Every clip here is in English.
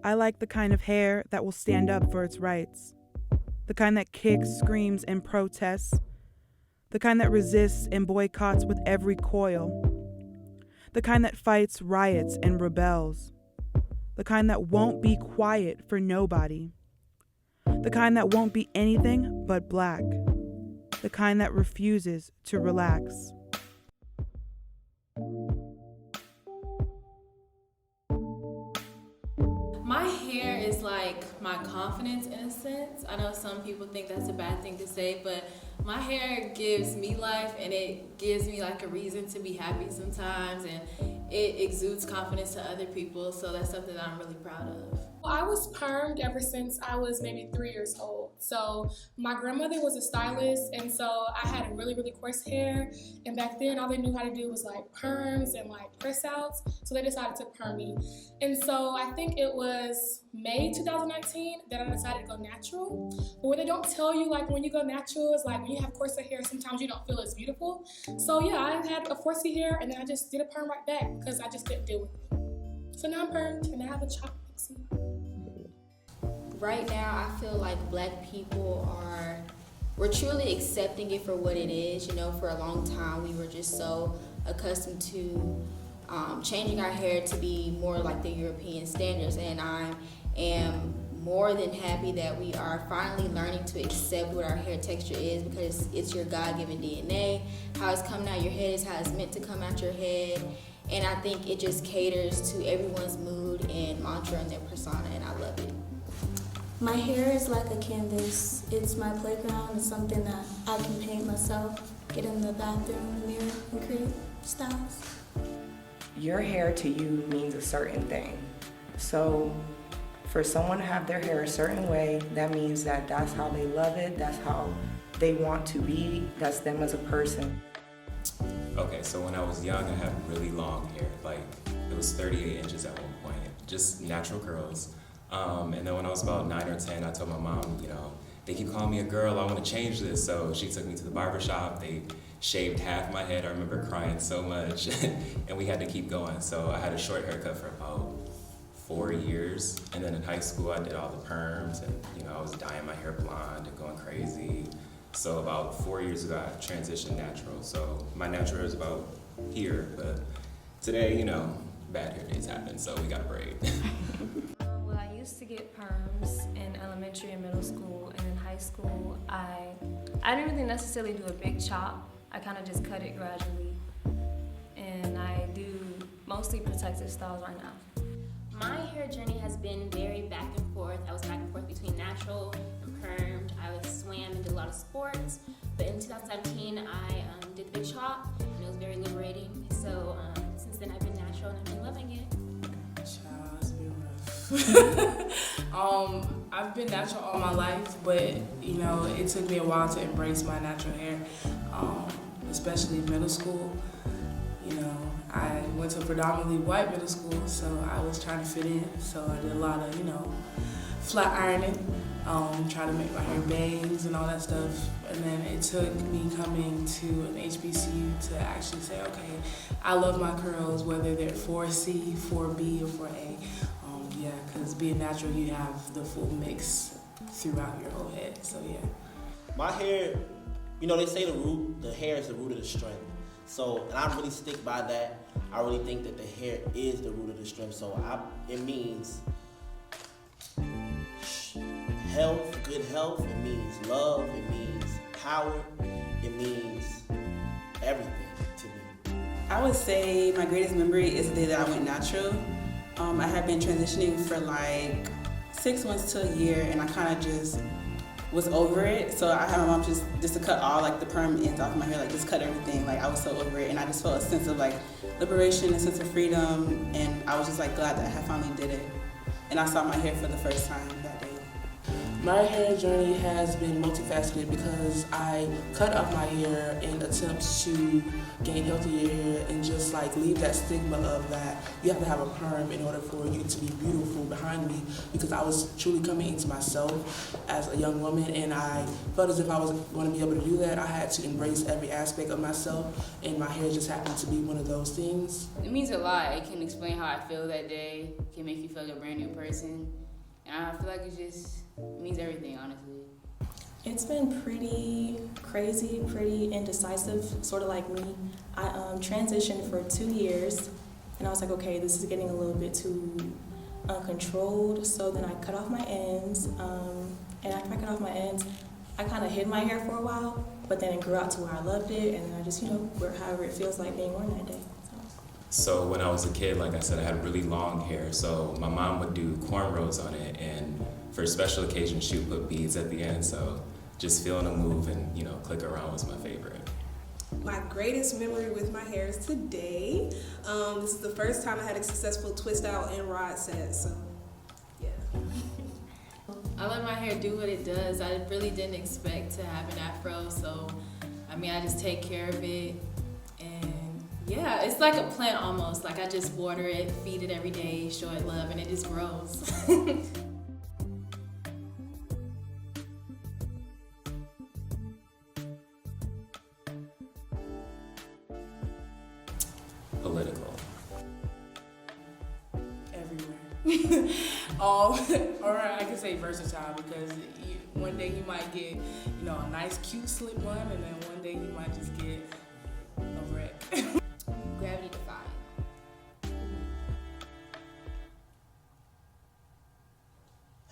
I like the kind of hair that will stand up for its rights, the kind that kicks, screams, and protests, the kind that resists and boycotts with every coil, the kind that fights, riots, and rebels, the kind that won't be quiet for nobody, the kind that won't be anything but black, the kind that refuses to relax. My hair is like my confidence in a sense. I know some people think that's a bad thing to say, but my hair gives me life and it gives me like a reason to be happy sometimes, and it exudes confidence to other people, so that's something that I'm really proud of. Well, I was permed ever since I was maybe 3 years old. So my grandmother was a stylist, and so I had really, really coarse hair. And back then, all they knew how to do was like perms and like press outs. So they decided to perm me. And so I think it was May 2019 that I decided to go natural. But what they don't tell you, like when you go natural, is like when you have coarser hair, sometimes you don't feel as beautiful. So yeah, I had a 4C hair, and then I just did a perm right back because I just didn't do it. So now I'm permed, and I have a chop pixie. Right now, I feel like black people we're truly accepting it for what it is. You know, for a long time, we were just so accustomed to changing our hair to be more like the European standards. And I am more than happy that we are finally learning to accept what our hair texture is, because it's your God-given DNA. How it's coming out your head is how it's meant to come out your head. And I think it just caters to everyone's mood and mantra and their persona, and I love it. My hair is like a canvas. It's my playground. It's something that I can paint myself, get in the bathroom, mirror, and create styles. Your hair to you means a certain thing. So for someone to have their hair a certain way, that means that that's how they love it, that's how they want to be, that's them as a person. Okay, so when I was young, I had really long hair. Like, it was 38 inches at one point, just natural curls. And then when I was about 9 or 10, I told my mom, they keep calling me a girl, I want to change this. So she took me to the barber shop. They shaved half my head. I remember crying so much, and we had to keep going. So I had a short haircut for about 4 years. And then in high school, I did all the perms, and I was dyeing my hair blonde and going crazy. So about 4 years ago, I transitioned natural. So my natural hair is about here, but today, bad hair days happen, so we got a braid. Well, I used to get perms in elementary and middle school, and in high school, I didn't really necessarily do a big chop. I kind of just cut it gradually, and I do mostly protective styles right now. My hair journey has been very back and forth. I was back and forth between natural and permed. I swam and did a lot of sports, but in 2017 I did the big chop, and it was very liberating. So since then I've been natural and I've been loving it. Child, it's been rough. I've been natural all my life, but it took me a while to embrace my natural hair, especially in middle school. I went to a predominantly white middle school, so I was trying to fit in. So I did a lot of, flat ironing, try to make my hair bangs and all that stuff. And then it took me coming to an HBCU to actually say, okay, I love my curls, whether they're 4C, 4B, or 4A. Because being natural, you have the full mix throughout your whole head. So yeah. My hair, they say the hair is the root of the strength. So, and I really stick by that. I really think that the hair is the root of the strength. So it means health, good health. It means love. It means power. It means everything to me. I would say my greatest memory is the day that I went natural. I had been transitioning for like 6 months to a year, and I kind of just was over it. So I had my mom just to cut all like the perm ends off my hair, like just cut everything. Like I was so over it, and I just felt a sense of like liberation, a sense of freedom, and I was just like glad that I had finally did it. And I saw my hair for the first time that day. My hair journey has been multifaceted because I cut off my hair in attempts to gain healthier hair and just like leave that stigma of that you have to have a perm in order for you to be beautiful behind me, because I was truly coming into myself as a young woman, and I felt as if I was going to be able to do that. I had to embrace every aspect of myself, and my hair just happened to be one of those things. It means a lot. It can explain how I feel that day. It can make you feel like a brand new person. And I feel like it means everything, honestly. It's been pretty crazy, pretty indecisive, sort of like me. I transitioned for 2 years, and I was like, okay, this is getting a little bit too uncontrolled. So then I cut off my ends, and after I cut off my ends, I kind of hid my hair for a while, but then it grew out to where I loved it, and then I just, wear however it feels like being worn that day. So when I was a kid, like I said, I had really long hair, so my mom would do cornrows on it, and for special occasions, she would put beads at the end, so just feeling a move and, click around was my favorite. My greatest memory with my hair is today. This is the first time I had a successful twist out and rod set, so yeah. I let my hair do what it does. I really didn't expect to have an afro, so I just take care of it. And yeah, it's like a plant almost. Like I just water it, feed it every day, show it love, and it just grows. Political. Everywhere. Or I can say versatile, because one day you might get, a nice cute slip one, and then one day you might just get a wreck. Gravity defying.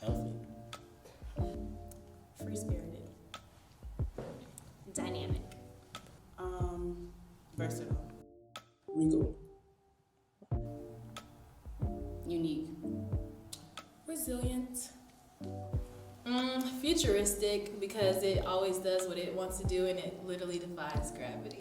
Healthy. Free-spirited. Dynamic. Versatile. Regal. Unique. Resilient. Futuristic, because it always does what it wants to do and it literally defies gravity.